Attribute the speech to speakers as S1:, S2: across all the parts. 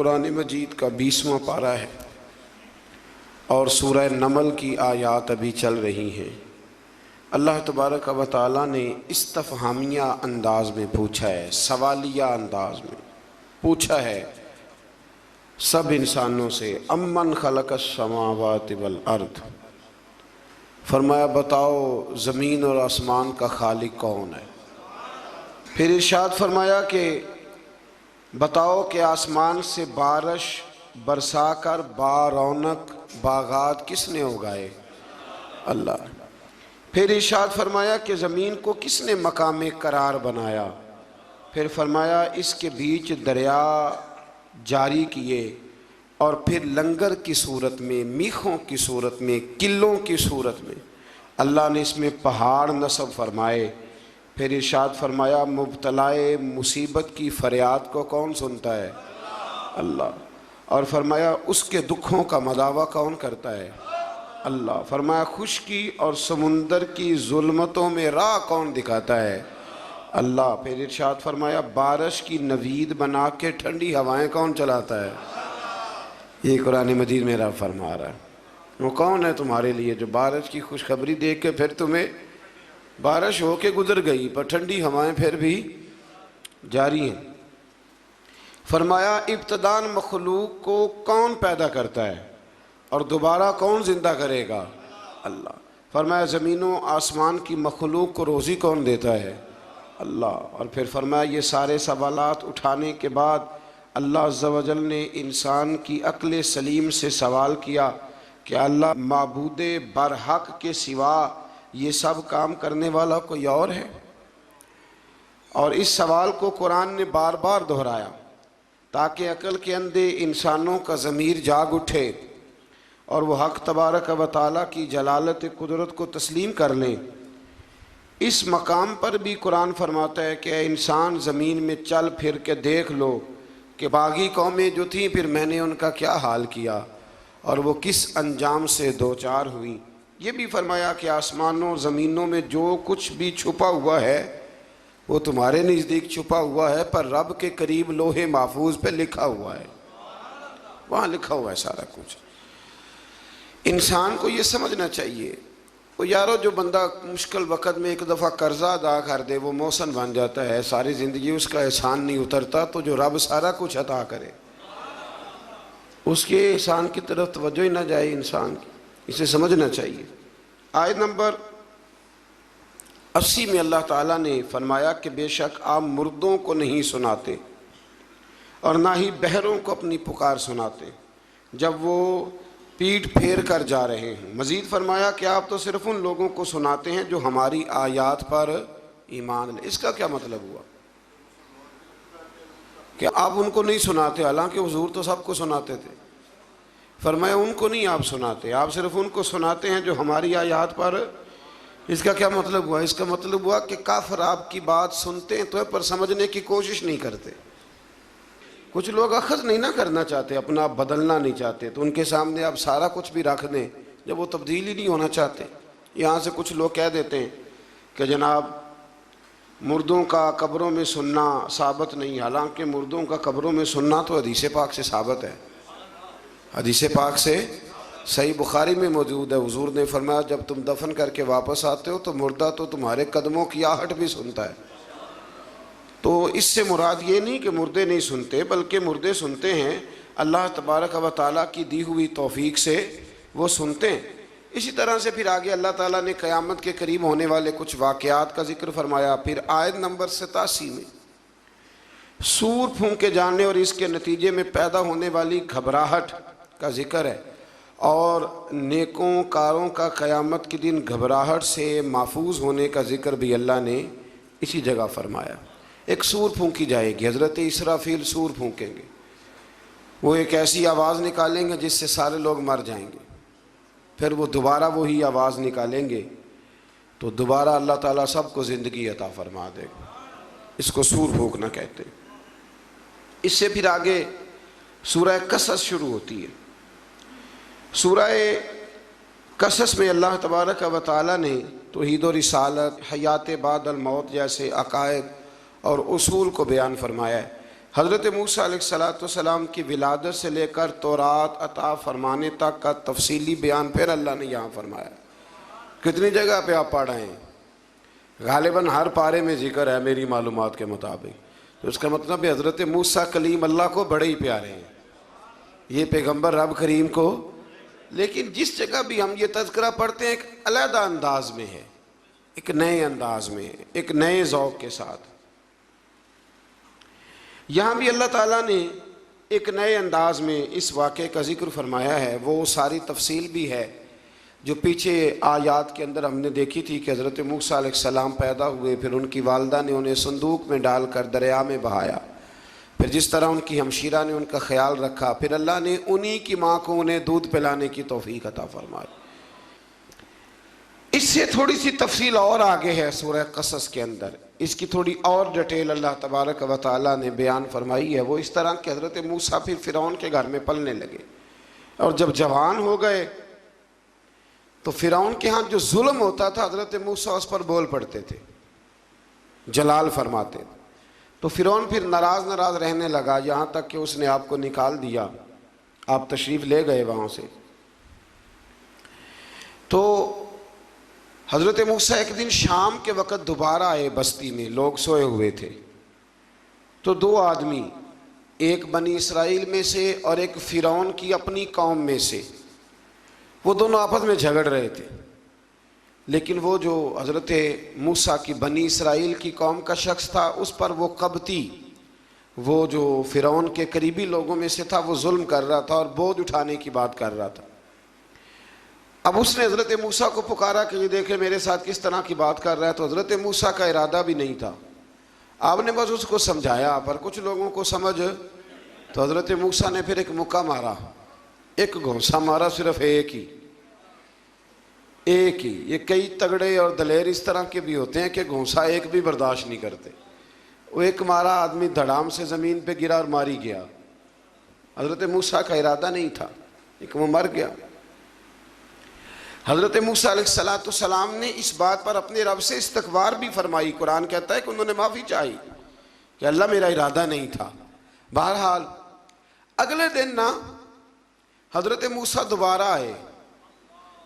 S1: قرآن مجید کا 20واں پارہ ہے اور سورہ نمل کی آیات ابھی چل رہی ہیں۔ اللہ تبارک و تعالیٰ نے استفہامیہ انداز میں پوچھا ہے، سوالیہ انداز میں پوچھا ہے سب انسانوں سے، امن خلق السماوات والارض، فرمایا بتاؤ زمین اور آسمان کا خالق کون ہے؟ پھر ارشاد فرمایا کہ بتاؤ کہ آسمان سے بارش برسا کر بارونق باغات کس نے اگائے؟ اللہ۔ پھر ارشاد فرمایا کہ زمین کو کس نے مقام قرار بنایا؟ پھر فرمایا اس کے بیچ دریا جاری کیے، اور پھر لنگر کی صورت میں، میخوں کی صورت میں، قلوں کی صورت میں اللہ نے اس میں پہاڑ نصب فرمائے۔ پھر ارشاد فرمایا مبتلائے مصیبت کی فریاد کو کون سنتا ہے؟ اللہ۔ اور فرمایا اس کے دکھوں کا مداوع کون کرتا ہے؟ اللہ۔ فرمایا خشکی اور سمندر کی ظلمتوں میں راہ کون دکھاتا ہے؟ اللہ۔ پھر ارشاد فرمایا بارش کی نوید بنا کے ٹھنڈی ہوائیں کون چلاتا ہے؟ یہ قرآن مجید میں رب فرما رہا ہے۔ وہ کون ہے تمہارے لیے جو بارش کی خوشخبری دیکھ کے پھر تمہیں بارش ہو کے گزر گئی پر ٹھنڈی ہوائیں پھر بھی جاری ہیں؟ فرمایا ابتداً مخلوق کو کون پیدا کرتا ہے اور دوبارہ کون زندہ کرے گا؟ اللہ۔ فرمایا زمین و آسمان کی مخلوق کو روزی کون دیتا ہے؟ اللہ۔ اور پھر فرمایا یہ سارے سوالات اٹھانے کے بعد اللہ عز و جل نے انسان کی عقل سلیم سے سوال کیا کہ اللہ معبود برحق کے سوا یہ سب کام کرنے والا کوئی اور ہے؟ اور اس سوال کو قرآن نے بار بار دہرایا تاکہ عقل کے اندھے انسانوں کا ضمیر جاگ اٹھے اور وہ حق تبارک و تعالیٰ کی جلالت قدرت کو تسلیم کر لیں۔ اس مقام پر بھی قرآن فرماتا ہے کہ اے انسان زمین میں چل پھر کے دیکھ لو کہ باغی قومیں جو تھیں پھر میں نے ان کا کیا حال کیا اور وہ کس انجام سے دوچار ہوئی۔ یہ بھی فرمایا کہ آسمانوں زمینوں میں جو کچھ بھی چھپا ہوا ہے وہ تمہارے نزدیک چھپا ہوا ہے پر رب کے قریب لوح محفوظ پہ لکھا ہوا ہے، وہاں لکھا ہوا ہے سارا کچھ۔ انسان کو یہ سمجھنا چاہیے وہ یارو جو بندہ مشکل وقت میں ایک دفعہ قرضہ ادا کر دے وہ محسن بن جاتا ہے، ساری زندگی اس کا احسان نہیں اترتا۔ تو جو رب سارا کچھ عطا کرے اس کے احسان کی طرف توجہ ہی نہ جائے انسان کی، اسے سمجھنا چاہیے۔ آیت نمبر 80 میں اللہ تعالیٰ نے فرمایا کہ بے شک آپ مردوں کو نہیں سناتے اور نہ ہی بہروں کو اپنی پکار سناتے جب وہ پیٹ پھیر کر جا رہے ہیں۔ مزید فرمایا کہ آپ تو صرف ان لوگوں کو سناتے ہیں جو ہماری آیات پر ایمان لے۔ اس کا کیا مطلب ہوا کہ آپ ان کو نہیں سناتے؟ حالانکہ حضور تو سب کو سناتے تھے۔ فرمایا ان کو نہیں آپ سناتے، آپ صرف ان کو سناتے ہیں جو ہماری آیات پر۔ اس کا کیا مطلب ہوا؟ اس کا مطلب ہوا کہ کافر آپ کی بات سنتے ہیں تو پر سمجھنے کی کوشش نہیں کرتے۔ کچھ لوگ اخذ نہیں نہ کرنا چاہتے، اپنا آپ بدلنا نہیں چاہتے، تو ان کے سامنے آپ سارا کچھ بھی رکھ دیں جب وہ تبدیل ہی نہیں ہونا چاہتے۔ یہاں سے کچھ لوگ کہہ دیتے ہیں کہ جناب مردوں کا قبروں میں سننا ثابت نہیں، حالانکہ مردوں کا قبروں میں سننا تو حدیث پاک سے ثابت ہے، حدیث پاک سے صحیح بخاری میں موجود ہے۔ حضور نے فرمایا جب تم دفن کر کے واپس آتے ہو تو مردہ تو تمہارے قدموں کی آہٹ بھی سنتا ہے۔ تو اس سے مراد یہ نہیں کہ مردے نہیں سنتے، بلکہ مردے سنتے ہیں، اللہ تبارک و تعالیٰ کی دی ہوئی توفیق سے وہ سنتے ہیں۔ اسی طرح سے پھر آگے اللہ تعالیٰ نے قیامت کے قریب ہونے والے کچھ واقعات کا ذکر فرمایا۔ پھر آیت نمبر 87 میں سور پھونکے جانے اور اس کے نتیجے میں پیدا ہونے والی گھبراہٹ کا ذکر ہے، اور نیکوں کاروں کا قیامت کے دن گھبراہٹ سے محفوظ ہونے کا ذکر بھی اللہ نے اسی جگہ فرمایا۔ ایک سور پھونکی جائے گی، حضرت اسرافیل سور پھونکیں گے، وہ ایک ایسی آواز نکالیں گے جس سے سارے لوگ مر جائیں گے، پھر وہ دوبارہ وہی آواز نکالیں گے تو دوبارہ اللہ تعالیٰ سب کو زندگی عطا فرما دے گا۔ اس کو سور پھونکنا کہتے ہیں۔ اس سے پھر آگے سورہ قصص شروع ہوتی ہے۔ سورہ قصص میں اللہ تبارک و تعالیٰ نے توحید و رسالت، حیات بعد الموت جیسے عقائد اور اصول کو بیان فرمایا ہے حضرت موسیٰ علیہ السلام کی ولادت سے لے کر تورات عطا فرمانے تک کا تفصیلی بیان پھر اللہ نے یہاں فرمایا۔ کتنی جگہ پہ آپ پڑھ رہے ہیں؟ غالباً ہر پارے میں ذکر ہے میری معلومات کے مطابق۔ تو اس کا مطلب ہے حضرت موسیٰ کلیم اللہ کو بڑے ہی پیارے ہیں، یہ پیغمبر رب کریم کو۔ لیکن جس جگہ بھی ہم یہ تذکرہ پڑھتے ہیں ایک علیحدہ انداز میں ہے، ایک نئے انداز میں ہے، ایک نئے ذوق کے ساتھ۔ یہاں بھی اللہ تعالیٰ نے ایک نئے انداز میں اس واقعے کا ذکر فرمایا ہے۔ وہ ساری تفصیل بھی ہے جو پیچھے آیات کے اندر ہم نے دیکھی تھی کہ حضرت موسیٰ علیہ السلام پیدا ہوئے، پھر ان کی والدہ نے انہیں صندوق میں ڈال کر دریا میں بہایا، پھر جس طرح ان کی ہمشیرہ نے ان کا خیال رکھا، پھر اللہ نے انہی کی ماں کو انہیں دودھ پلانے کی توفیق عطا فرمائی۔ اس سے تھوڑی سی تفصیل اور آگے ہے سورہ قصص کے اندر، اس کی تھوڑی اور ڈیٹیل اللہ تبارک و تعالیٰ نے بیان فرمائی ہے۔ وہ اس طرح کہ حضرت موسیٰ پھر فرعون کے گھر میں پلنے لگے، اور جب جوان ہو گئے تو فرعون کے ہاں جو ظلم ہوتا تھا حضرت موسیٰ اس پر بول پڑتے تھے، جلال فرماتے تھے۔ تو فرعون پھر ناراض رہنے لگا، یہاں تک کہ اس نے آپ کو نکال دیا، آپ تشریف لے گئے وہاں سے۔ تو حضرت موسیٰ ایک دن شام کے وقت دوبارہ آئے بستی میں، لوگ سوئے ہوئے تھے۔ تو دو آدمی، ایک بنی اسرائیل میں سے اور ایک فرعون کی اپنی قوم میں سے، وہ دونوں آپس میں جھگڑ رہے تھے۔ لیکن وہ جو حضرت موسیٰ کی بنی اسرائیل کی قوم کا شخص تھا، اس پر وہ قبطی، وہ جو فرعون کے قریبی لوگوں میں سے تھا، وہ ظلم کر رہا تھا اور بوجھ اٹھانے کی بات کر رہا تھا۔ اب اس نے حضرت موسیٰ کو پکارا کہ یہ دیکھے میرے ساتھ کس طرح کی بات کر رہا ہے۔ تو حضرت موسیٰ کا ارادہ بھی نہیں تھا، آپ نے بس اس کو سمجھایا، پر کچھ لوگوں کو سمجھ، تو حضرت موسیٰ نے پھر ایک مکہ مارا، ایک گھونسا مارا، صرف ایک ہی۔ یہ کئی تگڑے اور دلیر اس طرح کے بھی ہوتے ہیں کہ گھونسا ایک بھی برداشت نہیں کرتے۔ وہ ایک مارا، آدمی دھڑام سے زمین پہ گرا اور ماری گیا۔ حضرت موسیٰ کا ارادہ نہیں تھا، ایک وہ مر گیا۔ حضرت موسیٰ علیہ السلام نے اس بات پر اپنے رب سے استغفار بھی فرمائی۔ قرآن کہتا ہے کہ انہوں نے معافی چاہی کہ اللہ میرا ارادہ نہیں تھا۔ بہرحال اگلے دن حضرت موسیٰ دوبارہ آئے۔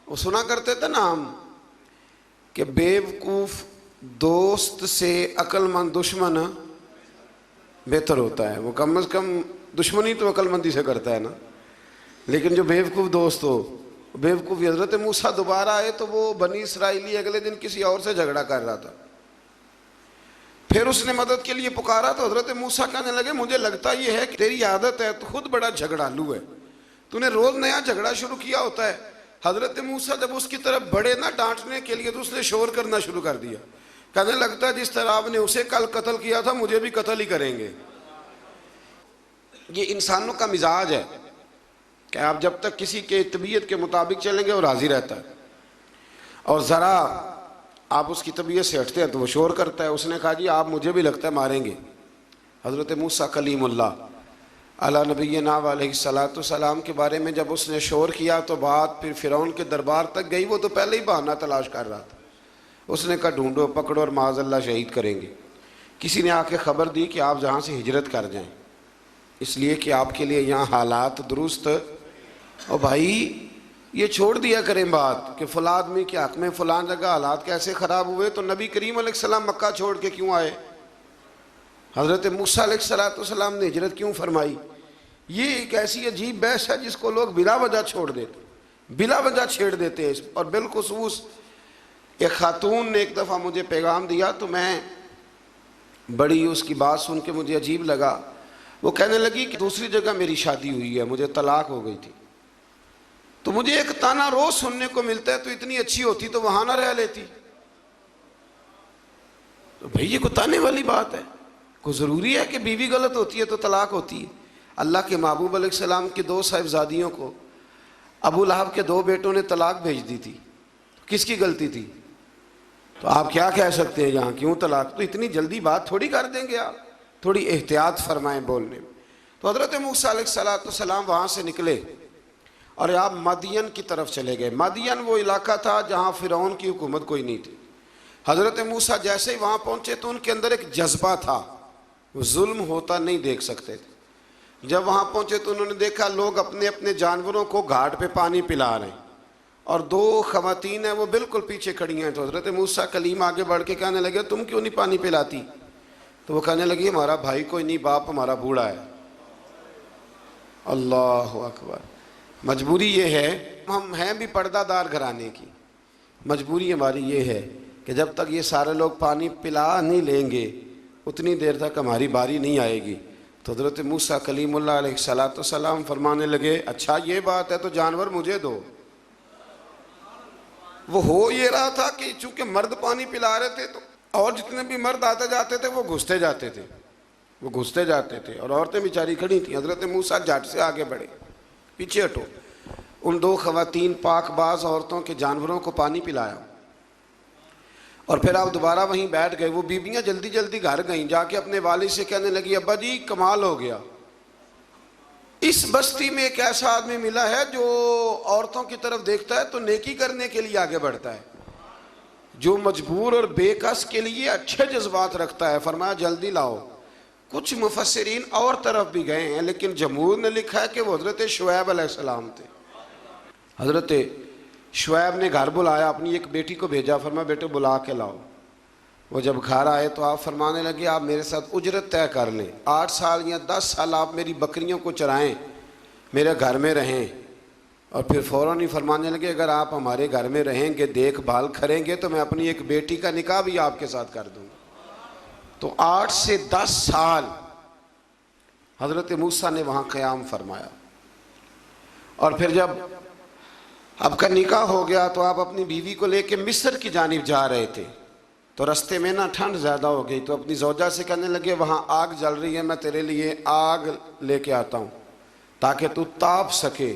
S1: وہ سنا کرتے تھے ہم کہ بیوقوف دوست سے عقل مند دشمن بہتر ہوتا ہے۔ وہ کم از کم دشمنی تو عقل مندی سے کرتا ہے نا، لیکن جو بیوقوف دوست ہو بیوقوفی۔ حضرت موسیٰ دوبارہ آئے تو وہ بنی اسرائیلی اگلے دن کسی اور سے جھگڑا کر رہا تھا، پھر اس نے مدد کے لیے پکارا تو حضرت موسیٰ کہنے لگے مجھے لگتا یہ ہے کہ تیری عادت ہے، تو خود بڑا جھگڑالو ہے، تو نے روز نیا جھگڑا شروع کیا ہوتا ہے۔ حضرت موسیٰ جب اس کی طرف بڑھے ڈانٹنے کے لیے تو اس نے شور کرنا شروع کر دیا، کہنے لگتا ہے جس طرح آپ نے اسے کل قتل کیا تھا مجھے بھی قتل ہی کریں گے۔ یہ انسانوں کا مزاج ہے کہ آپ جب تک کسی کے طبیعت کے مطابق چلیں گے وہ راضی رہتا ہے، اور ذرا آپ اس کی طبیعت سے ہٹتے ہیں تو وہ شور کرتا ہے۔ اس نے کہا جی آپ مجھے بھی لگتا ہے ماریں گے۔ حضرت موسیٰ کلیم اللہ علی نبینا علیہ السلام کے بارے میں جب اس نے شور کیا تو بات پھر فرعون کے دربار تک گئی۔ وہ تو پہلے ہی بہانہ تلاش کر رہا تھا، اس نے کہا ڈھونڈو پکڑو اور معاذ اللہ شہید کریں گے۔ کسی نے آ کے خبر دی کہ آپ جہاں سے ہجرت کر جائیں، اس لیے کہ آپ کے لیے یہاں حالات درست، اور بھائی یہ چھوڑ دیا کریں بات کہ فلاں آدمی کے حق میں فلاں جگہ حالات کیسے خراب ہوئے، تو نبی کریم علیہ السلام مکہ چھوڑ کے کیوں آئے، حضرت موسیٰ علیہ السلام نے ہجرت کیوں فرمائی۔ یہ ایک ایسی عجیب بحث ہے جس کو لوگ بلا وجہ چھوڑ دیتے، بلا وجہ چھیڑ دیتے ہیں۔ اور بالخصوص ایک خاتون نے ایک دفعہ مجھے پیغام دیا تو میں بڑی اس کی بات سن کے مجھے عجیب لگا۔ وہ کہنے لگی کہ دوسری جگہ میری شادی ہوئی ہے، مجھے طلاق ہو گئی تھی، تو مجھے ایک تانا روز سننے کو ملتا ہے تو اتنی اچھی ہوتی تو وہاں نہ رہ لیتی۔ تو بھئی یہ کوئی تانے والی بات ہے؟ کوئی ضروری ہے کہ بیوی غلط ہوتی ہے تو طلاق ہوتی ہے؟ اللہ کے محبوب علیہ السلام کی دو صاحبزادیوں کو ابو لہب کے دو بیٹوں نے طلاق بھیج دی تھی، کس کی غلطی تھی؟ تو آپ کیا کہہ سکتے ہیں یہاں کیوں طلاق؟ تو اتنی جلدی بات تھوڑی کر دیں گے آپ، تھوڑی احتیاط فرمائیں بولنے میں۔ تو حضرت موسیٰ علیہ السلام وہاں سے نکلے اور آپ مدین کی طرف چلے گئے۔ مدین وہ علاقہ تھا جہاں فرعون کی حکومت کوئی نہیں تھی۔ حضرت موسیٰ جیسے ہی وہاں پہنچے تو ان کے اندر ایک جذبہ تھا وہ ظلم ہوتا نہیں دیکھ سکتے تھے۔ جب وہاں پہنچے تو انہوں نے دیکھا لوگ اپنے اپنے جانوروں کو گھاٹ پہ پانی پلا رہے ہیں، اور دو خواتین ہیں وہ بالکل پیچھے کھڑی ہیں۔ تو حضرت موسیٰ کلیم آگے بڑھ کے کہنے لگے تم کیوں نہیں پانی پلاتی؟ تو وہ کہنے لگی ہمارا بھائی کوئی نہیں، باپ ہمارا بوڑھا ہے۔ اللہ اکبر۔ مجبوری یہ ہے، ہم ہیں بھی پردہ دار گھرانے کی، مجبوری ہماری یہ ہے کہ جب تک یہ سارے لوگ پانی پلا نہیں لیں گے اتنی دیر تک ہماری باری نہیں آئے گی۔ تو حضرت موسیٰ کلیم اللہ علیہ السلام فرمانے لگے اچھا یہ بات ہے تو جانور مجھے دو۔ وہ ہو یہ رہا تھا کہ چونکہ مرد پانی پلا رہے تھے تو اور جتنے بھی مرد آتے جاتے تھے وہ گھستے جاتے تھے اور عورتیں بیچاری کھڑی تھیں۔ حضرت موسیٰ جھٹ سے آگے بڑھے، پیچھے ہٹو۔ ان دو خواتین پاک باز عورتوں کے جانوروں کو پانی پلایا، اور پھر آپ دوبارہ وہیں بیٹھ گئے۔ وہ بیبیاں جلدی جلدی گھر گئیں، جا کے اپنے والد سے کہنے لگی ابا جی کمال ہو گیا، اس بستی میں ایک ایسا آدمی ملا ہے جو عورتوں کی طرف دیکھتا ہے تو نیکی کرنے کے لیے آگے بڑھتا ہے، جو مجبور اور بے کس کے لیے اچھے جذبات رکھتا ہے۔ فرمایا جلدی لاؤ۔ کچھ مفسرین اور طرف بھی گئے ہیں لیکن جمہور نے لکھا ہے کہ وہ حضرت شعیب علیہ السلام تھے۔ حضرت شعیب نے گھر بلایا، اپنی ایک بیٹی کو بھیجا، فرمایا بیٹے بلا کے لاؤ۔ وہ جب گھر آئے تو آپ فرمانے لگے آپ میرے ساتھ اجرت طے کر لیں، 8 سال یا 10 سال آپ میری بکریوں کو چرائیں، میرے گھر میں رہیں۔ اور پھر فوراً ہی فرمانے لگے اگر آپ ہمارے گھر میں رہیں گے، دیکھ بھال کریں گے تو میں اپنی ایک بیٹی کا نکاح بھی آپ کے ساتھ کر دوں گا۔ تو 8 سے 10 سال حضرت موسیٰ نے وہاں قیام فرمایا، اور پھر جب آپ کا نکاح ہو گیا تو آپ اپنی بیوی کو لے کے مصر کی جانب جا رہے تھے، تو رستے میں نا ٹھنڈ زیادہ ہو گئی، تو اپنی زوجہ سے کہنے لگے وہاں آگ جل رہی ہے، میں تیرے لیے آگ لے کے آتا ہوں تاکہ تو تاپ سکے،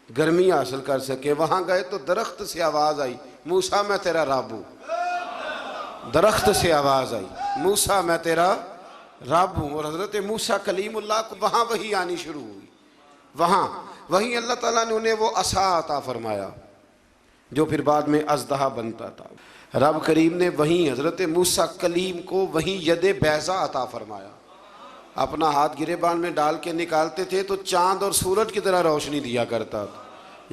S1: گرمی حاصل کر سکے۔ وہاں گئے تو درخت سے آواز آئی موسیٰ میں تیرا رب ہوں۔ درخت سے آواز آئی موسیٰ میں تیرا رب ہوں، اور حضرت موسیٰ کلیم اللہ کو وہاں وحی آنی شروع ہوئی۔ وہیں اللہ تعالیٰ نے انہیں وہ عصا عطا فرمایا جو پھر بعد میں اژدہا بنتا تھا۔ رب کریم نے وہیں حضرت موسیٰ کلیم کو وہیں ید بیضا عطا فرمایا۔ اپنا ہاتھ گریبان میں ڈال کے نکالتے تھے تو چاند اور سورج کی طرح روشنی دیا کرتا تھا۔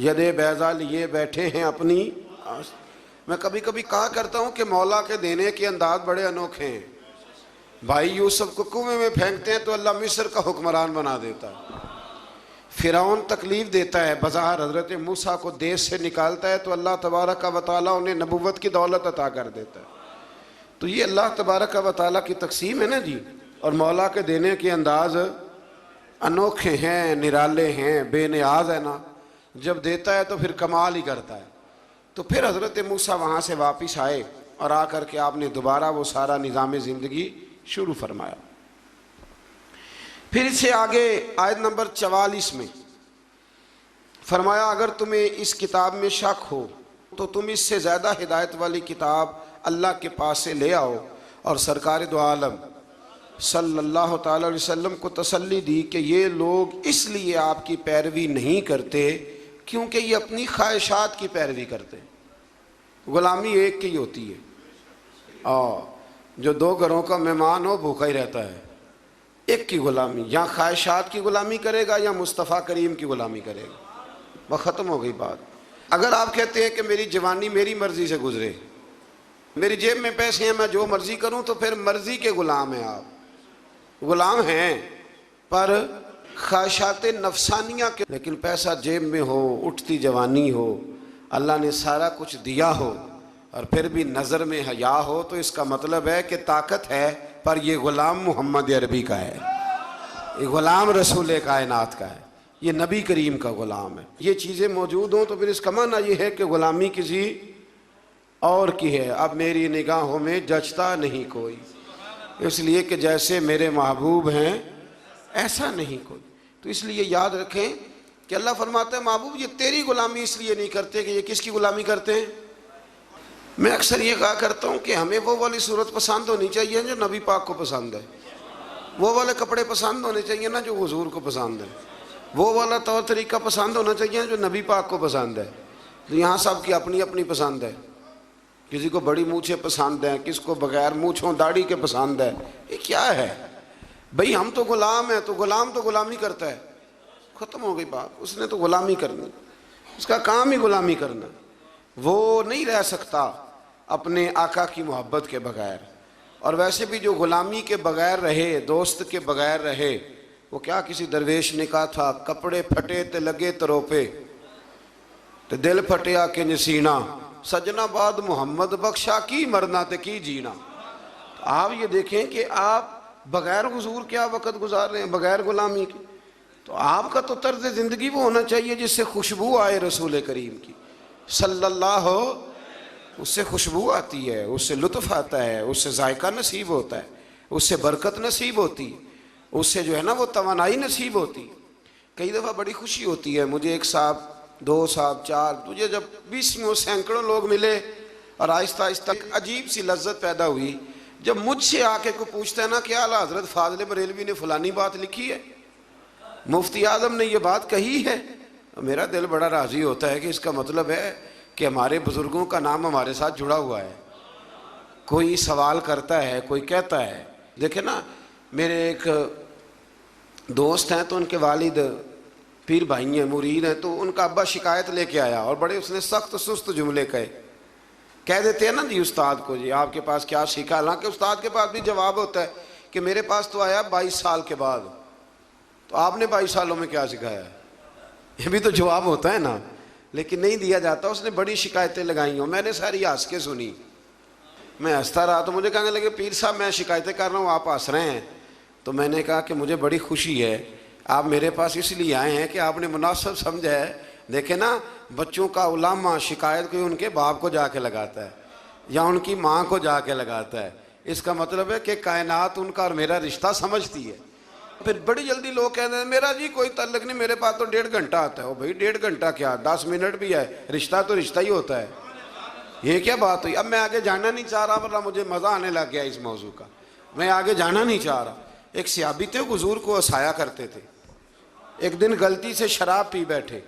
S1: ید بیضا لیے بیٹھے ہیں اپنی۔ میں کبھی کبھی کہا کرتا ہوں کہ مولا کے دینے کے انداز بڑے انوکھے ہیں۔ بھائی یوسف کو کنویں میں پھینکتے ہیں تو اللہ مصر کا حکمران بنا دیتا ہے۔ فرعون تکلیف دیتا ہے، بظاہر حضرت موسیٰ کو دیس سے نکالتا ہے تو اللہ تبارک و تعالیٰ انہیں نبوت کی دولت عطا کر دیتا ہے۔ تو یہ اللہ تبارک و تعالیٰ کی تقسیم ہے نا جی، اور مولا کے دینے کے انداز انوکھے ہیں، نرالے ہیں، بے نیاز ہے نا، جب دیتا ہے تو پھر کمال ہی کرتا ہے۔ تو پھر حضرت موسیٰ وہاں سے واپس آئے اور آ کر کے آپ نے دوبارہ وہ سارا نظام زندگی شروع فرمایا۔ پھر اس سے آگے آیت نمبر 44 میں فرمایا اگر تمہیں اس کتاب میں شک ہو تو تم اس سے زیادہ ہدایت والی کتاب اللہ کے پاس سے لے آؤ، اور سرکار دو عالم صلی اللہ تعالی علیہ وسلم کو تسلی دی کہ یہ لوگ اس لیے آپ کی پیروی نہیں کرتے کیونکہ یہ اپنی خواہشات کی پیروی کرتے۔ غلامی ایک کی ہوتی ہے، جو 2 گھروں کا مہمان ہو بھوکا ہی رہتا ہے۔ ایک کی غلامی، یا خواہشات کی غلامی کرے گا یا مصطفیٰ کریم کی غلامی کرے گا، وہ ختم ہو گئی بات۔ اگر آپ کہتے ہیں کہ میری جوانی میری مرضی سے گزرے، میری جیب میں پیسے ہیں میں جو مرضی کروں، تو پھر مرضی کے غلام ہیں آپ، غلام ہیں پر خواہشات نفسانیہ کے۔ لیکن پیسہ جیب میں ہو، اٹھتی جوانی ہو، اللہ نے سارا کچھ دیا ہو، اور پھر بھی نظر میں حیا ہو، تو اس کا مطلب ہے کہ طاقت ہے پر یہ غلام محمد عربی کا ہے، یہ غلام رسول کائنات کا ہے، یہ نبی کریم کا غلام ہے۔ یہ چیزیں موجود ہوں تو پھر اس کا معنی یہ ہے کہ غلامی کسی اور کی ہے۔ اب میری نگاہوں میں جچتا نہیں کوئی، اس لیے کہ جیسے میرے محبوب ہیں ایسا نہیں کوئی۔ تو اس لیے یاد رکھیں کہ اللہ فرماتا ہے محبوب یہ تیری غلامی اس لیے نہیں کرتے کہ یہ کس کی غلامی کرتے ہیں۔ میں اکثر یہ کہا کرتا ہوں کہ ہمیں وہ والی صورت پسند ہونی چاہیے جو نبی پاک کو پسند ہے، وہ والے کپڑے پسند ہونے چاہیے نا جو حضور کو پسند ہے، وہ والا طور طریقہ پسند ہونا چاہیے جو نبی پاک کو پسند ہے۔ یہاں سب کی اپنی اپنی پسند ہے، کسی کو بڑی مونچھیں پسند ہیں، کس کو بغیر مونچھوں داڑھی کے پسند ہے، یہ کیا ہے؟ بھئی ہم تو غلام ہیں، تو غلامی کرتا ہے، ختم ہو گئی بات، اس نے تو غلامی کرنی، اس کا کام ہی غلامی کرنا، وہ نہیں رہ سکتا اپنے آقا کی محبت کے بغیر۔ اور ویسے بھی جو غلامی کے بغیر رہے، دوست کے بغیر رہے، وہ کیا کسی درویش نے کہا تھا، کپڑے پھٹے تے لگے تروپے تے دل پھٹیا کہ نسینا، سجنا بعد محمد بخشا کی مرنا تے کی جینا۔ آپ یہ دیکھیں کہ آپ بغیر حضور کیا وقت گزار رہے ہیں، بغیر غلامی کے۔ تو آپ کا تو طرز زندگی وہ ہونا چاہیے جس سے خوشبو آئے رسول کریم کی صلی اللہ، اس سے خوشبو آتی ہے، اس سے لطف آتا ہے، اس سے ذائقہ نصیب ہوتا ہے، اس سے برکت نصیب ہوتی ہے، اس سے جو ہے نا وہ توانائی نصیب ہوتی ہے۔ کئی دفعہ بڑی خوشی ہوتی ہے، مجھے ایک صاحب، دو صاحب، چار، مجھے جب 20 سینکڑوں لوگ ملے اور آہستہ آہستہ ایک عجیب سی لذت پیدا ہوئی جب مجھ سے آ کے کوئی پوچھتا ہے نا کہ اعلیٰ حضرت فاضل بریلوی نے فلانی بات لکھی ہے، مفتی اعظم نے یہ بات کہی ہے، میرا دل بڑا راضی ہوتا ہے کہ اس کا مطلب ہے کہ ہمارے بزرگوں کا نام ہمارے ساتھ جڑا ہوا ہے۔ کوئی سوال کرتا ہے، کوئی کہتا ہے۔ دیکھیں نا، میرے ایک دوست ہیں تو ان کے والد پیر بھائی ہیں، مرید ہیں، تو ان کا ابا شکایت لے کے آیا اور بڑے اس نے سخت سست جملے کہہ دیتے ہیں نا جی استاد کو، جی آپ کے پاس کیا سیکھا، حالانکہ استاد کے پاس بھی جواب ہوتا ہے کہ میرے پاس تو آیا 22 سال کے بعد، تو آپ نے 22 سالوں میں کیا سکھایا ہے، یہ بھی تو جواب ہوتا ہے نا، لیکن نہیں دیا جاتا۔ اس نے بڑی شکایتیں لگائی ہوں، میں نے ساری ہنس کے سنی، میں ہنستا رہا تو مجھے کہنے لگے پیر صاحب میں شکایتیں کر رہا ہوں، آپ ہنس رہے ہیں، تو میں نے کہا کہ مجھے بڑی خوشی ہے، آپ میرے پاس اس لیے آئے ہیں کہ آپ نے مناسب سمجھا ہے۔ دیکھیں نا، بچوں کا علامہ شکایت کوئی ان کے باپ کو جا کے لگاتا ہے یا ان کی ماں کو جا کے لگاتا ہے، اس کا مطلب ہے کہ کائنات ان کا اور میرا رشتہ سمجھتی ہے۔ پھر بڑی جلدی لوگ کہتے ہیں میرا جی کوئی تعلق نہیں، میرے پاس تو 1.5 گھنٹہ آتا ہے۔ بھائی 1.5 گھنٹہ کیا، 10 منٹ بھی ہے، رشتہ تو رشتہ ہی ہوتا ہے۔ یہ کیا بات ہوئی؟ اب میں آگے جانا نہیں چاہ رہا، ورنہ مجھے مزہ آنے لگ گیا اس موضوع کا، میں آگے جانا نہیں چاہ رہا۔ ایک صحابی تھے، حضور کو ہنسایا کرتے تھے۔ ایک دن غلطی سے شراب پی بیٹھے،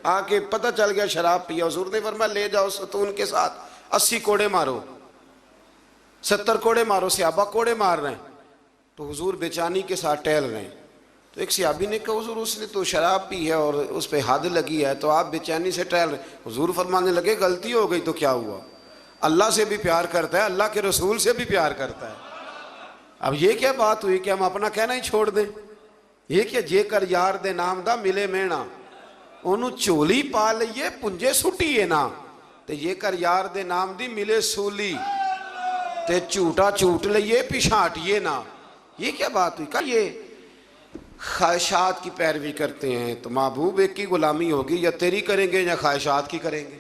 S1: آ کے پتہ چل گیا شراب پیا، حضور نے فرمایا لے جاؤ ستون کے ساتھ 80 کوڑے مارو، 70 کوڑے مارو۔ صحابہ کوڑے مار رہے ہیں تو حضور بے-چینی کے ساتھ ٹہل رہے ہیں۔ تو ایک صحابی نے کہا حضور اس نے تو شراب پی ہے اور اس پہ حد لگی ہے تو آپ بے چینی سے ٹہل رہے ہیں۔ حضور فرمانے لگے غلطی ہو گئی تو کیا ہوا، اللہ سے بھی پیار کرتا ہے، اللہ کے رسول سے بھی پیار کرتا ہے۔ اب یہ کیا بات ہوئی کہ ہم اپنا کہنا ہی چھوڑ دیں؟ یہ کہ جے کر یار دے نام دا ملے مینا، انہوں چولی پا لئیے پنجے سٹیے نا، تے یہ کر یار دے نام دی ملے سولی، تے چوٹا چوٹ لئیے پیشانٹیے نا۔ یہ کیا بات ہوئی؟ کہ یہ خواہشات کی پیروی کرتے ہیں تو محبوب ایک کی غلامی ہوگی، یا تیری کریں گے یا خواہشات کی کریں گے؟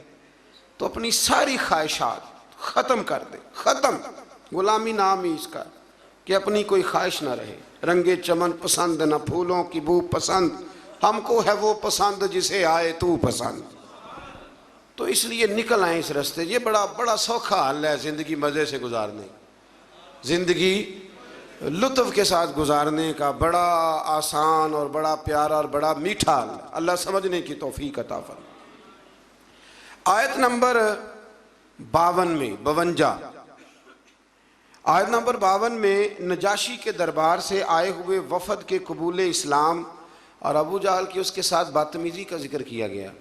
S1: تو اپنی ساری خواہشات ختم کر دیں، ختم۔ غلامی نام ہی اس کا کہ اپنی کوئی خواہش نہ رہے۔ رنگے چمن پسند نہ پھولوں کی بو پسند، ہم کو ہے وہ پسند جسے آئے تو پسند۔ تو اس لیے نکل آئیں اس رستے۔ یہ بڑا سوکھا حل ہے زندگی مزے سے گزارنے، زندگی لطف کے ساتھ گزارنے کا، بڑا آسان اور بڑا پیارا اور بڑا میٹھا حل۔ اللہ سمجھنے کی توفیق عطا فرمائے۔ آیت نمبر 52 آیت نمبر 52 میں نجاشی کے دربار سے آئے ہوئے وفد کے قبول اسلام اور ابو جہل کی اس کے ساتھ بدتمیزی کا ذکر کیا گیا۔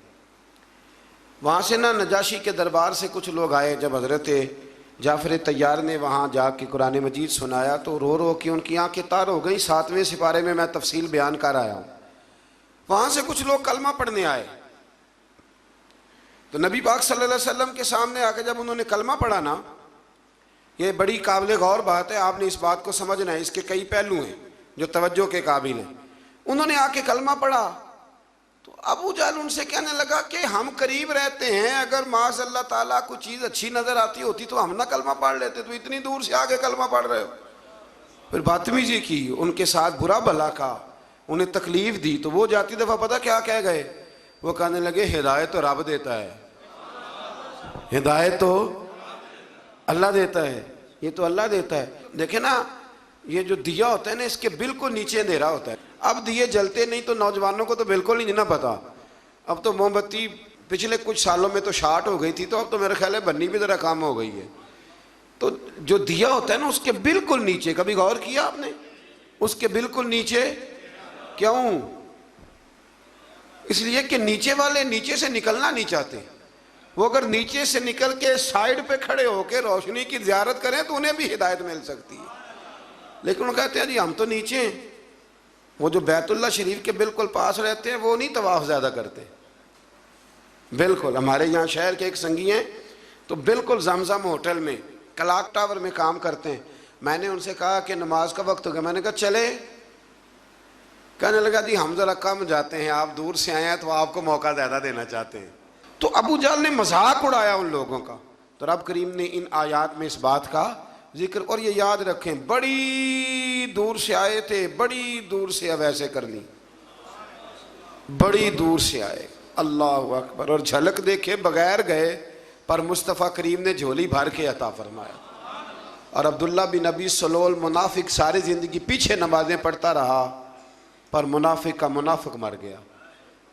S1: وہاں سے نجاشی کے دربار سے کچھ لوگ آئے، جب حضرت جعفر طیار نے وہاں جا کے قرآن مجید سنایا تو رو رو کے ان کی آنکھیں تار ہو گئیں۔ 7ویں سپارے میں تفصیل بیان کر آیا ہوں۔ وہاں سے کچھ لوگ کلمہ پڑھنے آئے تو نبی پاک صلی اللہ علیہ وسلم کے سامنے آ کے جب انہوں نے کلمہ پڑھا نا، یہ بڑی قابل غور بات ہے، آپ نے اس بات کو سمجھنا ہے، اس کے کئی پہلو ہیں جو توجہ کے قابل ہیں۔ انہوں نے آ کے کلمہ پڑھا تو ابو جہل ان سے کہنے لگا کہ ہم قریب رہتے ہیں، اگر معاذ اللہ تعالیٰ کوئی چیز اچھی نظر آتی ہوتی تو ہم نہ کلمہ پڑھ لیتے، تو اتنی دور سے آگے کلمہ پڑھ رہے ہو۔ پھر بدتمیزی کی، ان کے ساتھ برا بھلا کہا، انہیں تکلیف دی۔ تو وہ جاتی دفعہ پتہ کیا کہہ گئے؟ وہ کہنے لگے ہدایت تو رب دیتا ہے، ہدایت تو اللہ دیتا ہے، یہ تو اللہ دیتا ہے۔ دیکھیں نا، یہ جو دیا ہوتا ہے نا، اس کے بالکل نیچے اندھیرا ہوتا ہے۔ اب دیے جلتے نہیں تو نوجوانوں کو تو بالکل ہی نہیں نہ پتا۔ اب تو موم بتی پچھلے کچھ سالوں میں تو شارٹ ہو گئی تھی، تو اب تو میرے خیال ہے بننی بھی ذرا کام ہو گئی ہے۔ تو جو دیا ہوتا ہے نا اس کے بالکل نیچے، کبھی غور کیا آپ نے؟ اس کے بالکل نیچے کیوں؟ اس لیے کہ نیچے والے نیچے سے نکلنا نہیں چاہتے. وہ اگر نیچے سے نکل کے سائیڈ پہ کھڑے ہو کے روشنی کی زیارت کریں تو انہیں بھی ہدایت مل سکتی ہے، لیکن وہ کہتے ہیں جی ہم تو نیچے ہیں. وہ جو بیت اللہ شریف کے بالکل پاس رہتے ہیں وہ نہیں طواف زیادہ کرتے. بالکل ہمارے یہاں شہر کے ایک سنگی ہیں تو بالکل زمزم ہوٹل میں کلاک ٹاور میں کام کرتے ہیں. میں نے ان سے کہا کہ نماز کا وقت ہو گیا، میں نے کہا چلے؟ کہنے لگا جی ہم ذرا کم جاتے ہیں، آپ دور سے آئے ہیں تو آپ کو موقع زیادہ دینا چاہتے ہیں. تو ابو جہل نے مذاق اڑایا ان لوگوں کا. تو رب کریم نے ان آیات میں اس بات کا ذکر، اور یہ یاد رکھیں بڑی دور سے آئے تھے، بڑی دور سے اب ایسے کر لی، بڑی دور سے آئے. اللہ اکبر. اور جھلک دیکھے بغیر گئے پر مصطفیٰ کریم نے جھولی بھر کے عطا فرمایا. اور عبداللہ بن ابی سلول منافق ساری زندگی پیچھے نمازیں پڑھتا رہا پر منافق کا منافق مر گیا.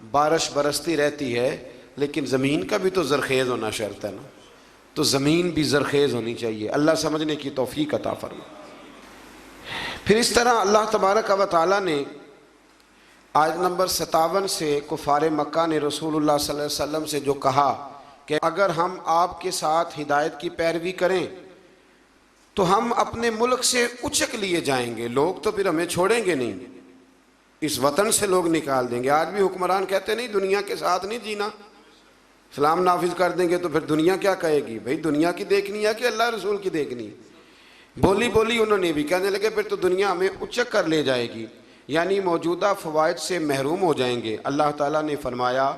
S1: بارش برستی رہتی ہے لیکن زمین کا بھی تو زرخیز ہونا شرط ہے نا، تو زمین بھی زرخیز ہونی چاہیے. اللہ سمجھنے کی توفیق عطا فرمائے. پھر اس طرح اللہ تبارک و تعالیٰ نے آیت نمبر 57 سے کفار مکہ نے رسول اللہ صلی اللہ علیہ وسلم سے جو کہا کہ اگر ہم آپ کے ساتھ ہدایت کی پیروی کریں تو ہم اپنے ملک سے اچک لیے جائیں گے، لوگ تو پھر ہمیں چھوڑیں گے نہیں، اس وطن سے لوگ نکال دیں گے. آج بھی حکمران کہتے نہیں دنیا کے ساتھ نہیں جینا، اسلام نافذ کر دیں گے تو پھر دنیا کیا کہے گی؟ بھئی دنیا کی دیکھنی ہے کہ اللہ رسول کی دیکھنی ہے؟ بولی انہوں نے بھی کہنے لگے پھر تو دنیا ہمیں اچک کر لے جائے گی، یعنی موجودہ فوائد سے محروم ہو جائیں گے. اللہ تعالیٰ نے فرمایا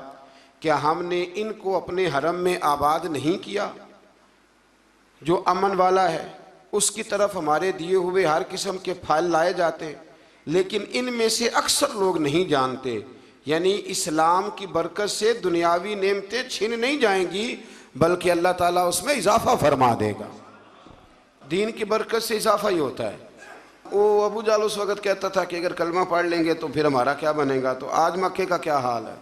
S1: کیا ہم نے ان کو اپنے حرم میں آباد نہیں کیا جو امن والا ہے؟ اس کی طرف ہمارے دیے ہوئے ہر قسم کے پھل لائے جاتے ہیں، لیکن ان میں سے اکثر لوگ نہیں جانتے. یعنی اسلام کی برکت سے دنیاوی نعمتیں چھن نہیں جائیں گی بلکہ اللہ تعالیٰ اس میں اضافہ فرما دے گا. دین کی برکت سے اضافہ ہی ہوتا ہے. وہ ابو جہل اس وقت کہتا تھا کہ اگر کلمہ پڑھ لیں گے تو پھر ہمارا کیا بنے گا. تو آج مکے کا کیا حال ہے؟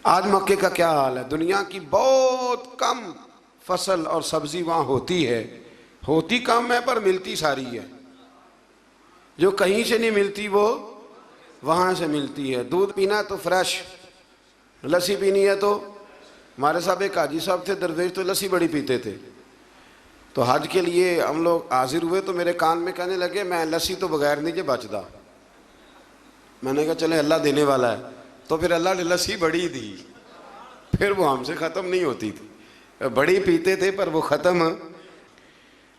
S1: آج مکے کا کیا حال ہے؟ دنیا کی بہت کم فصل اور سبزی وہاں ہوتی ہے، ہوتی کم ہے پر ملتی ساری ہے. جو کہیں سے نہیں ملتی وہ وہاں سے ملتی ہے. دودھ پینا تو فریش، لسی پینی ہے تو ہمارے صاحب ایک حاجی صاحب تھے درویش، تو لسی بڑی پیتے تھے. تو حج کے لیے ہم لوگ حاضر ہوئے تو میرے کان میں کہنے لگے میں لسی تو بغیر نہیں جے بچدا. میں نے کہا چلے اللہ دینے والا ہے. تو پھر اللہ نے لسی بڑی دی، پھر وہ ہم سے ختم نہیں ہوتی تھی. بڑی پیتے تھے پر وہ ختم.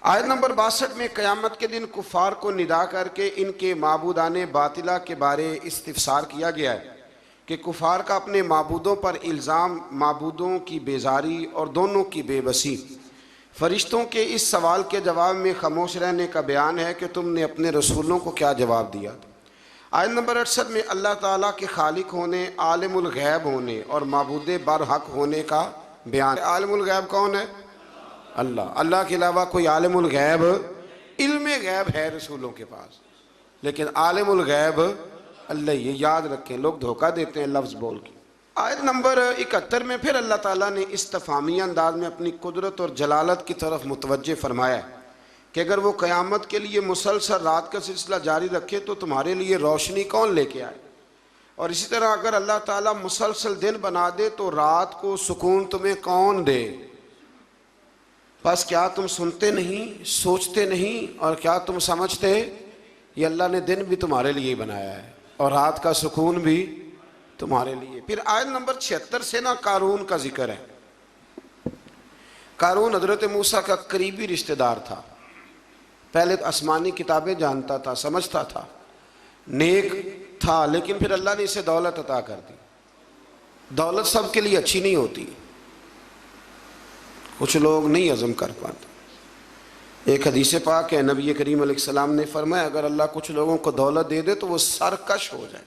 S1: آیت نمبر 62 میں قیامت کے دن کفار کو ندا کر کے ان کے معبودان باطلہ کے بارے استفسار کیا گیا ہے کہ کفار کا اپنے معبودوں پر الزام، معبودوں کی بیزاری اور دونوں کی بے بسی. فرشتوں کے اس سوال کے جواب میں خاموش رہنے کا بیان ہے کہ تم نے اپنے رسولوں کو کیا جواب دیا. آیت نمبر 68 میں اللہ تعالیٰ کے خالق ہونے، عالم الغیب ہونے اور معبود برحق ہونے کا بیان. عالم الغیب کون ہے؟ اللہ. اللہ کے علاوہ کوئی عالم الغیب، علم غیب ہے رسولوں کے پاس لیکن عالم الغیب اللہ. یہ یاد رکھیں، لوگ دھوکہ دیتے ہیں لفظ بول کے. آیت نمبر 71 میں پھر اللہ تعالیٰ نے استفہامی انداز میں اپنی قدرت اور جلالت کی طرف متوجہ فرمایا کہ اگر وہ قیامت کے لیے مسلسل رات کا سلسلہ جاری رکھے تو تمہارے لیے روشنی کون لے کے آئے، اور اسی طرح اگر اللہ تعالیٰ مسلسل دن بنا دے تو رات کو سکون تمہیں کون دے. بس کیا تم سنتے نہیں، سوچتے نہیں، اور کیا تم سمجھتے یہ اللہ نے دن بھی تمہارے لیے بنایا ہے اور رات کا سکون بھی تمہارے لیے. پھر آیت نمبر 76 سے نا قارون کا ذکر ہے. قارون حضرت موسیٰ کا قریبی رشتہ دار تھا. پہلے آسمانی کتابیں جانتا تھا، سمجھتا تھا، نیک تھا، لیکن پھر اللہ نے اسے دولت عطا کر دی. دولت سب کے لیے اچھی نہیں ہوتی، کچھ لوگ نہیں ہضم کر پاتے. ایک حدیث پاک ہے، نبی کریم علیہ السلام نے فرمایا اگر اللہ کچھ لوگوں کو دولت دے دے تو وہ سرکش ہو جائے.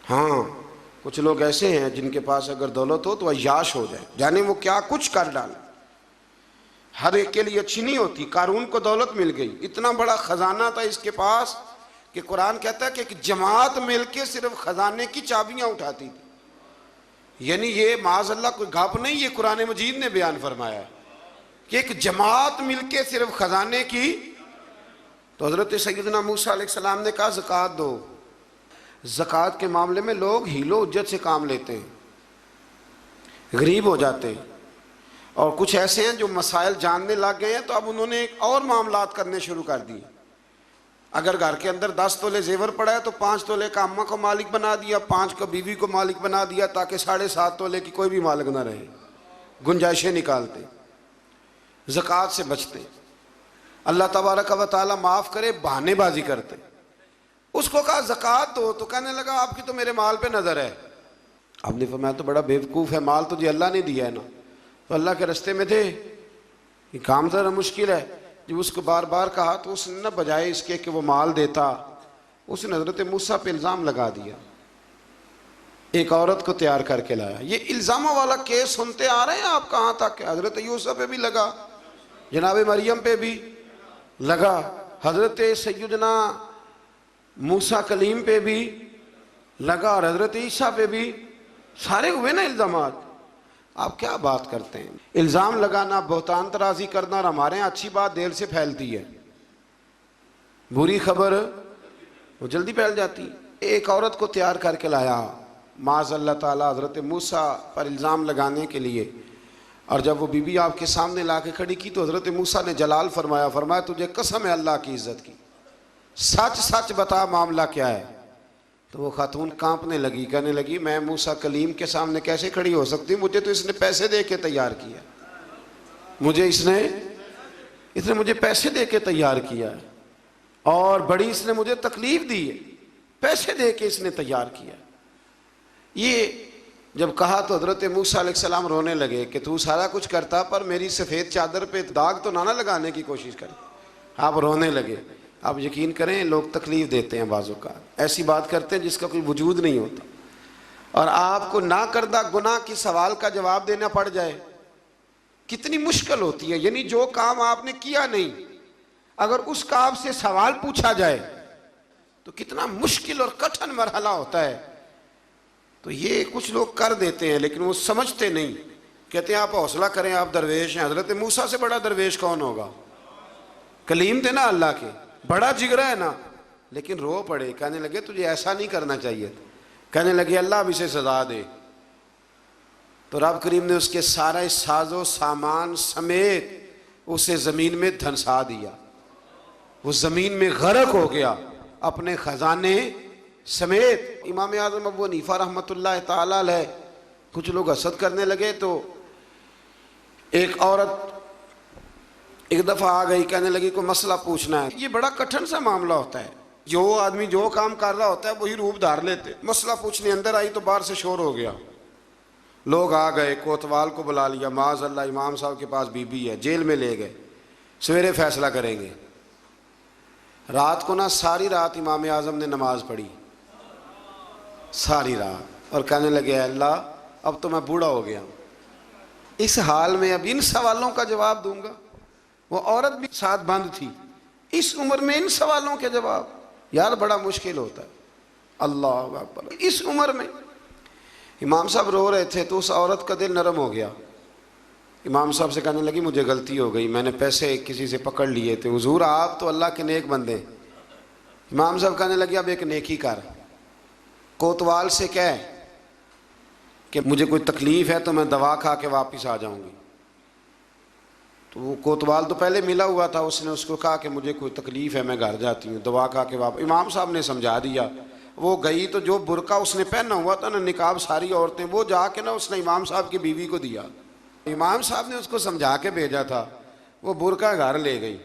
S1: ہاں کچھ لوگ ایسے ہیں جن کے پاس اگر دولت ہو تو عیاش ہو جائے، جانے وہ کیا کچھ کر ڈالے. ہر ایک کے لیے اچھی نہیں ہوتی. قارون کو دولت مل گئی، اتنا بڑا خزانہ تھا اس کے پاس کہ قرآن کہتا ہے کہ ایک جماعت مل کے صرف خزانے کی چابیاں اٹھاتی تھی. یعنی یہ معاذ اللہ کوئی گھپ نہیں، یہ قرآن مجید نے بیان فرمایا ہے. کہ ایک جماعت مل کے صرف خزانے کی. تو حضرت سیدنا موسیٰ علیہ السلام نے کہا زکوٰۃ دو. زکوٰۃ کے معاملے میں لوگ حیل و حجت سے کام لیتے ہیں, غریب ہو جاتے ہیں, اور کچھ ایسے ہیں جو مسائل جاننے لگ گئے ہیں تو اب انہوں نے اور معاملات کرنے شروع کر دیے. اگر گھر کے اندر 10 تولے زیور پڑا ہے تو 5 تولے کا اماں کو مالک بنا دیا, 5 کو بیوی کو مالک بنا دیا, تاکہ 7.5 تولے کی کوئی بھی مالک نہ رہے. گنجائشیں نکالتے, زکوٰۃ سے بچتے. اللہ تبارک و تعالیٰ معاف کرے, بہانے بازی کرتے. اس کو کہا زکوٰۃ دو, تو کہنے لگا آپ کی تو میرے مال پہ نظر ہے. آپ نے فرمایا تو بڑا بیوقوف ہے, مال تجھے اللہ نے دیا ہے نا. تو اللہ کے رستے میں تھے, یہ کام ذرا مشکل ہے. جب اس کو بار بار کہا تو اس نے نہ بجائے اس کے کہ وہ مال دیتا, اس نے حضرت موسیٰ پہ الزام لگا دیا. ایک عورت کو تیار کر کے لایا. یہ الزاموں والا کیس سنتے آ رہے ہیں آپ کہاں تک, کہ حضرت یوسف پہ بھی لگا, جناب مریم پہ بھی لگا, حضرت سیدنا موسیٰ کلیم پہ بھی لگا, اور حضرت عیسیٰ پہ بھی. سارے ہوئے نا الزامات. آپ کیا بات کرتے ہیں؟ الزام لگانا, بہتان ترازی کرنا, اور ہمارے یہاں اچھی بات دیر سے پھیلتی ہے, بری خبر وہ جلدی پھیل جاتی. ایک عورت کو تیار کر کے لایا معاذ اللہ تعالیٰ حضرت موسیٰ پر الزام لگانے کے لیے. اور جب وہ بی بی آپ کے سامنے لا کے کھڑی کی تو حضرت موسیٰ نے جلال فرمایا, فرمایا تجھے قسم ہے اللہ کی عزت کی, سچ سچ بتا معاملہ کیا ہے. تو وہ خاتون کانپنے لگی, کہنے لگی میں موسیٰ کلیم کے سامنے کیسے کھڑی ہو سکتی, مجھے تو اس نے پیسے دے کے تیار کیا, مجھے اس نے مجھے پیسے دے کے تیار کیا ہے, اور بڑی اس نے مجھے تکلیف دی ہے, پیسے دے کے اس نے تیار کیا. یہ جب کہا تو حضرت موسیٰ علیہ السلام رونے لگے کہ تو سارا کچھ کرتا پر میری سفید چادر پہ داغ تو نہ لگانے کی کوشش کرے. آپ رونے لگے. آپ یقین کریں لوگ تکلیف دیتے ہیں بعض اوقات, ایسی بات کرتے ہیں جس کا کوئی وجود نہیں ہوتا, اور آپ کو نہ کردہ گناہ کی سوال کا جواب دینا پڑ جائے, کتنی مشکل ہوتی ہے. یعنی جو کام آپ نے کیا نہیں, اگر اس کا آپ سے سوال پوچھا جائے تو کتنا مشکل اور کٹھن مرحلہ ہوتا ہے. تو یہ کچھ لوگ کر دیتے ہیں لیکن وہ سمجھتے نہیں, کہتے ہیں آپ حوصلہ کریں, آپ درویش ہیں. حضرت موسیٰ سے بڑا درویش کون ہوگا, کلیم تھے نا اللہ کے, بڑا جگرا ہے نا. لیکن رو پڑے, کہنے لگے تجھے ایسا نہیں کرنا چاہیے, کہنے لگے اللہ اب اسے سزا دے. تو رب کریم نے اس کے سارے ساز و سامان سمیت اسے زمین میں دھنسا دیا, وہ زمین میں غرق ہو گیا اپنے خزانے سمیت. امام اعظم ابو حنیفہ رحمۃ اللہ تعالی علیہ, کچھ لوگ حسد کرنے لگے تو ایک عورت ایک دفعہ آ گئی, کہنے لگی کوئی مسئلہ پوچھنا ہے. یہ بڑا کٹھن سا معاملہ ہوتا ہے, جو آدمی جو کام کر رہا ہوتا ہے وہی روپ دھار لیتے. مسئلہ پوچھنے اندر آئی تو باہر سے شور ہو گیا, لوگ آ گئے, کوتوال کو بلا لیا, معاذ اللہ امام صاحب کے پاس بی بی ہے, جیل میں لے گئے, سویرے فیصلہ کریں گے. رات کو ساری رات امام اعظم نے نماز پڑھی, ساری رات, اور کہنے لگے اللہ اب تو میں بوڑھا ہو گیا, اس حال میں اب ان سوالوں کا جواب دوں گا. وہ عورت بھی ساتھ بند تھی, اس عمر میں ان سوالوں کے جواب, یار بڑا مشکل ہوتا ہے. اللہ اکبر. اس عمر میں امام صاحب رو رہے تھے تو اس عورت کا دل نرم ہو گیا. امام صاحب سے کہنے لگی مجھے غلطی ہو گئی, میں نے پیسے کسی سے پکڑ لیے تھے, حضور آپ تو اللہ کے نیک بندے. امام صاحب کہنے لگے اب ایک نیکی کر, کوتوال سے کہہ کہ مجھے کوئی تکلیف ہے تو میں دوا کھا کے واپس آ جاؤں گی. تو وہ کوتوال تو پہلے ملا ہوا تھا, اس نے اس کو کہا کہ مجھے کوئی تکلیف ہے میں گھر جاتی ہوں, دوا کھا کے واپس. امام صاحب نے سمجھا دیا, وہ گئی تو جو برقع اس نے پہنا ہوا تھا نا, نقاب ساری عورتیں, وہ جا کے اس نے امام صاحب کی بیوی کو دیا. امام صاحب نے اس کو سمجھا کے بھیجا تھا, وہ برقع گھر لے گئی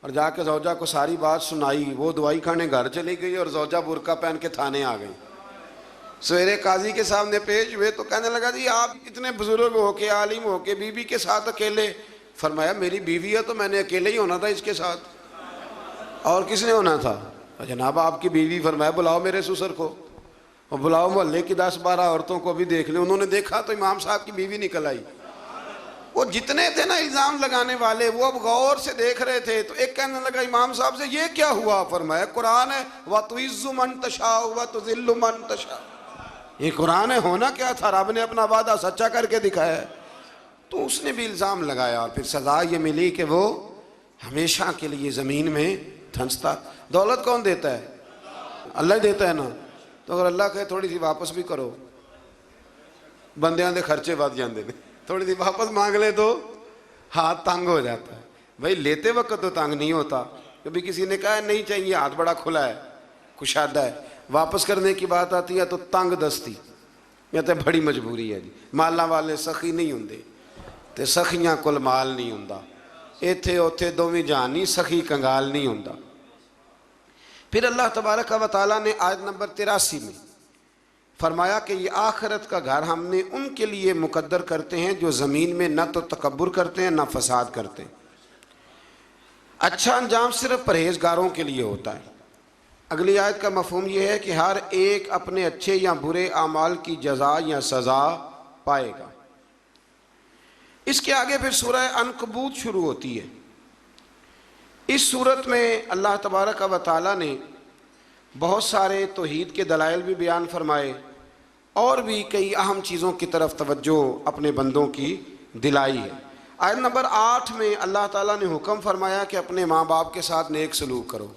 S1: اور جا کے زوجہ کو ساری بات سنائی. وہ دوائی کھانے گھر چلی گئی اور زوجہ برقع پہن کے تھانے آ گئی. سویرے قاضی کے سامنے پیش ہوئے تو کہنے لگا جی آپ اتنے بزرگ ہو کے, عالم ہو کے, بیوی کے ساتھ اکیلے. فرمایا میری بیوی ہے تو میں نے اکیلے ہی ہونا تھا اس کے ساتھ, اور کس نے ہونا تھا؟ جناب آپ کی بیوی. فرمایا بلاؤ میرے سسر کو, اور بلاؤ محلے کی 10-12 عورتوں کو بھی دیکھ لیں. انہوں نے دیکھا تو امام صاحب کی بیوی نکل آئی. وہ جتنے تھے نا الزام لگانے والے, وہ اب غور سے دیکھ رہے تھے. تو ایک کہنے لگا امام صاحب سے یہ کیا ہوا؟ فرمایا قرآن ہے, وَتُعِزُّ مَن تَشَاءُ وَتُذِلُّ مَن تَشَاءُ. یہ قرآن ہے, ہونا کیا تھا؟ رب نے اپنا وعدہ سچا کر کے دکھایا ہے. تو اس نے بھی الزام لگایا اور پھر سزا یہ ملی کہ وہ ہمیشہ کے لیے زمین میں دھنستا۔ دولت کون دیتا ہے؟ اللہ ہی دیتا ہے نا۔ تو اگر اللہ کہے تھوڑی سی واپس بھی کرو، بندیاں دے خرچے بد جاندے نے، تھوڑی سی واپس مانگ لے تو ہاتھ تنگ ہو جاتا ہے۔ بھائی لیتے وقت تو تنگ نہیں ہوتا، کبھی کسی نے کہا نہیں چاہیے، ہاتھ بڑا کھلا ہے، کشادہ ہے، واپس کرنے کی بات آتی ہے تو تنگ دستی، یہ تو بڑی مجبوری ہے جی۔ مالاں والے سخی نہیں ہوندے تے سخیاں کول مال نہیں ہوندا، ایتھے اوتھے دوویں جہان نہیں، سخی کنگال نہیں ہوندا۔ پھر اللہ تبارک و تعالیٰ نے آیت نمبر 83 میں فرمایا کہ یہ آخرت کا گھر ہم نے ان کے لیے مقدر کرتے ہیں جو زمین میں نہ تو تکبر کرتے ہیں نہ فساد کرتے ہیں۔ اچھا انجام صرف پرہیزگاروں کے لیے ہوتا ہے۔ اگلی آیت کا مفہوم یہ ہے کہ ہر ایک اپنے اچھے یا برے اعمال کی جزا یا سزا پائے گا۔ اس کے آگے پھر سورہ عنکبوت شروع ہوتی ہے۔ اس صورت میں اللہ تبارک و تعالیٰ نے بہت سارے توحید کے دلائل بھی بیان فرمائے اور بھی کئی اہم چیزوں کی طرف توجہ اپنے بندوں کی دلائی ہے۔ آیت نمبر 8 میں اللہ تعالیٰ نے حکم فرمایا کہ اپنے ماں باپ کے ساتھ نیک سلوک کرو،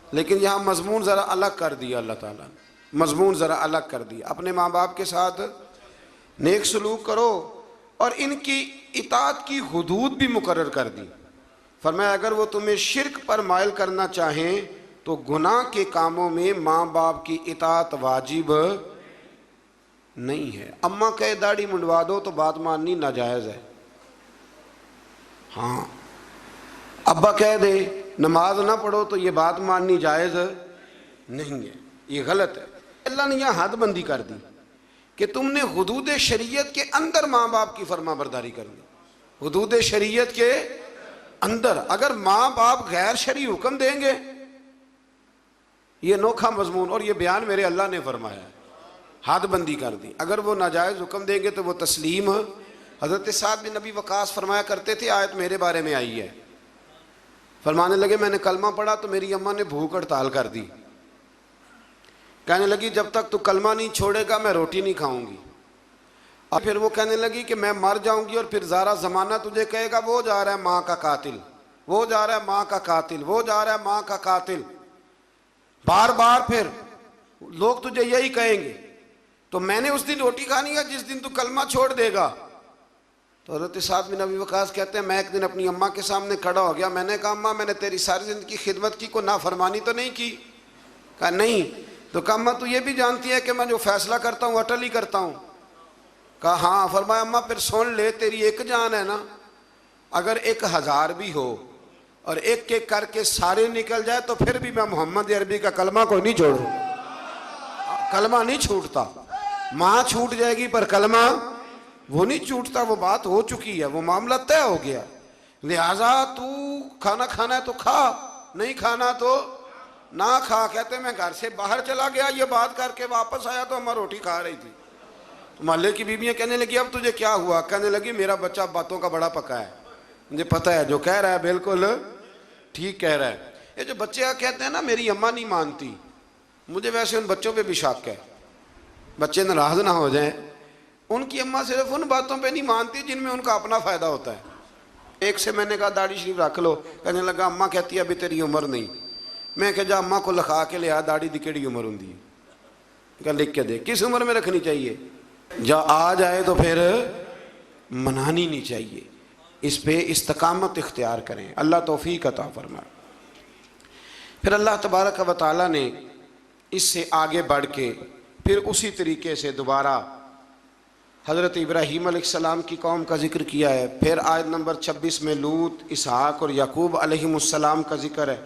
S1: لیکن یہاں مضمون ذرا الگ کر دیا اللہ تعالیٰ نے، مضمون ذرا الگ کر دیا۔ اپنے ماں باپ کے ساتھ نیک سلوک کرو اور ان کی اطاعت کی حدود بھی مقرر کر دی۔ فرمایا اگر وہ تمہیں شرک پر مائل کرنا چاہیں تو گناہ کے کاموں میں ماں باپ کی اطاعت واجب نہیں ہے۔ اماں کہے داڑھی منڈوا دو تو بات ماننی ناجائز ہے، ہاں ابا کہہ دے نماز نہ پڑھو تو یہ بات ماننی جائز نہیں ہے، یہ غلط ہے۔ اللہ نے یہاں حد بندی کر دی کہ تم نے حدود شریعت کے اندر ماں باپ کی فرما برداری کرنی، حدود شریعت کے اندر۔ اگر ماں باپ غیر شرعی حکم دیں گے، یہ نوکھا مضمون، اور یہ بیان میرے اللہ نے فرمایا ہے، حد بندی کر دی۔ اگر وہ ناجائز حکم دیں گے تو وہ تسلیم۔ حضرت سعد بن نبی وقاص فرمایا کرتے تھے، آیت میرے بارے میں آئی ہے، فرمانے لگے میں نے کلمہ پڑھا تو میری اماں نے بھوک ہڑتال کر دی، کہنے لگی جب تک تو کلمہ نہیں چھوڑے گا میں روٹی نہیں کھاؤں گی۔ اور پھر وہ کہنے لگی کہ میں مر جاؤں گی اور پھر سارا زمانہ تجھے کہے گا وہ جا رہا ہے ماں کا قاتل، وہ جا رہا ہے ماں کا قاتل، وہ جا رہا ہے ماں کا قاتل، بار بار پھر لوگ تجھے یہی کہیں گے، تو میں نے اس دن روٹی کھانی ہے جس دن تو کلمہ چھوڑ دے گا۔ تو حضرت سعد بن ابی وقاص کہتے ہیں میں ایک دن اپنی اماں کے سامنے کھڑا ہو گیا، میں نے کہا اماں میں نے تیری ساری زندگی خدمت کی، کوئی نافرمانی تو نہیں کی؟ کہا نہیں۔ تو کہا اماں تو یہ بھی جانتی ہے کہ میں جو فیصلہ کرتا ہوں اٹل ہی کرتا ہوں؟ کہا ہاں۔ فرمایا اماں پھر سن لے، تیری ایک جان ہے نا، اگر 1000 بھی ہو اور ایک ایک کر کے سارے نکل جائے تو پھر بھی میں محمد عربی کا کلمہ کوئی نہیں چھوڑوں، کلمہ نہیں چھوٹتا۔ ماں چھوٹ جائے گی پر کلمہ وہ نہیں چھوٹتا، وہ بات ہو چکی ہے، وہ معاملہ طے ہو گیا۔ لہٰذا تو کھانا کھانا ہے تو کھا، نہیں کھانا تو نہ کھا۔ کہتے ہیں میں گھر سے باہر چلا گیا، یہ بات کر کے واپس آیا تو اماں روٹی کھا رہی تھی۔ محلے کی بیویاں کہنے لگی اب تجھے کیا ہوا؟ کہنے لگی میرا بچہ باتوں کا بڑا پکا ہے، مجھے پتہ ہے جو کہہ رہا ہے بالکل ٹھیک کہہ رہا ہے۔ یہ جو بچے کہتے ہیں نا میری اماں نہیں مانتی، مجھے ویسے ان بچوں پہ بھی شک ہے، بچے ناراض نہ ہو جائیں، ان کی اماں صرف ان باتوں پہ نہیں مانتی جن میں ان کا اپنا فائدہ ہوتا ہے۔ ایک سے میں نے کہا داڑھی شریف رکھ لو، کہنے لگا اماں کہتی ہے ابھی تیری عمر نہیں۔ میں کہ جا اماں کو لکھا کے لیا داڑھی دی کیڑی عمر ہوندی ہے، کہ لکھ کے دے کس عمر میں رکھنی چاہیے، جا آ جائے تو پھر منانی نہیں چاہیے، اس پہ استقامت اختیار کریں، اللہ توفیق عطا فرمائے۔ پھر اللہ تبارک و تعالیٰ نے اس سے آگے بڑھ کے پھر اسی طریقے سے دوبارہ حضرت ابراہیم علیہ السلام کی قوم کا ذکر کیا ہے۔ پھر آیت نمبر 26 میں لوط، اسحاق اور یعقوب علیہ السلام کا ذکر ہے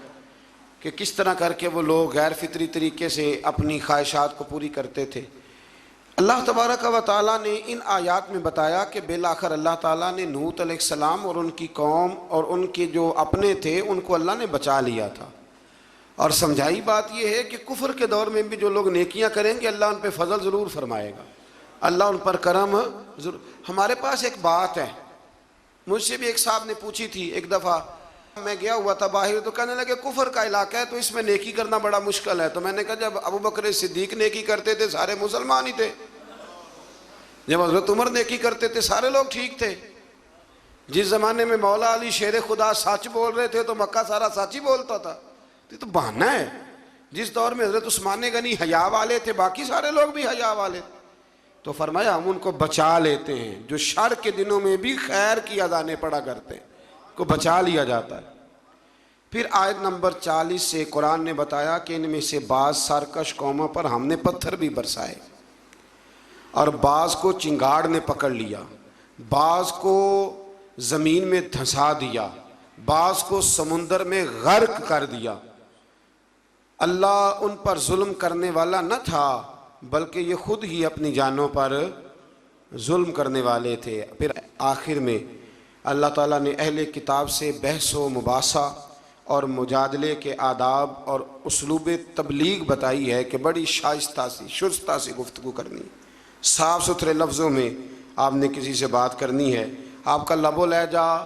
S1: کہ کس طرح کر کے وہ لوگ غیر فطری طریقے سے اپنی خواہشات کو پوری کرتے تھے۔ اللہ تبارک و تعالیٰ نے ان آیات میں بتایا کہ بالآخر اللہ تعالیٰ نے لوط علیہ السلام اور ان کی قوم اور ان کے جو اپنے تھے ان کو اللہ نے بچا لیا تھا، اور سمجھائی بات یہ ہے کہ کفر کے دور میں بھی جو لوگ نیکیاں کریں گے اللہ ان پہ فضل ضرور فرمائے گا، اللہ ان پر کرم ضرور۔ ہمارے پاس ایک بات ہے، مجھ سے بھی ایک صاحب نے پوچھی تھی، ایک دفعہ میں گیا ہوا تھا باہر تو کہنے لگے کفر کا علاقہ ہے تو اس میں نیکی کرنا بڑا مشکل ہے۔ تو میں نے کہا جب ابو بکر صدیق نیکی کرتے تھے سارے مسلمان ہی تھے، جب حضرت عمر نیکی کرتے تھے سارے لوگ ٹھیک تھے، جس زمانے میں مولا علی شیر خدا سچ بول رہے تھے تو مکہ سارا سچ ہی بولتا تھا، یہ تو بہانہ ہے۔ جس دور میں حضرت عثمان غنی حیا والے تھے، باقی سارے لوگ بھی حیا والے تھے، تو فرمایا ہم ان کو بچا لیتے ہیں، جو شر کے دنوں میں بھی خیر کی اذانیں پڑھا کرتے ہیں کو بچا لیا جاتا ہے۔ پھر آیت نمبر 40 سے قرآن نے بتایا کہ ان میں سے بعض سرکش قوموں پر ہم نے پتھر بھی برسائے، اور بعض کو چنگاڑ نے پکڑ لیا، بعض کو زمین میں دھنسا دیا، بعض کو سمندر میں غرق کر دیا۔ اللہ ان پر ظلم کرنے والا نہ تھا، بلکہ یہ خود ہی اپنی جانوں پر ظلم کرنے والے تھے۔ پھر آخر میں اللہ تعالیٰ نے اہل کتاب سے بحث و مباحثہ اور مجادلے کے آداب اور اسلوب تبلیغ بتائی ہے کہ بڑی شائستہ سی شستہ سی گفتگو کرنی، صاف ستھرے لفظوں میں آپ نے کسی سے بات کرنی ہے، آپ کا لب و لہجہ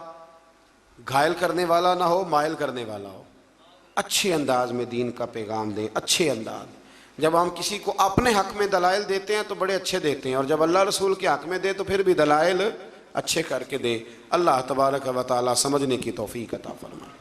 S1: گھائل کرنے والا نہ ہو، مائل کرنے والا ہو، اچھے انداز میں دین کا پیغام دیں، اچھے انداز۔ جب ہم کسی کو اپنے حق میں دلائل دیتے ہیں تو بڑے اچھے دیتے ہیں، اور جب اللہ رسول کے حق میں دے تو پھر بھی دلائل اچھے کر کے دے۔ اللہ تبارک و تعالی سمجھنے کی توفیق عطا فرمائے۔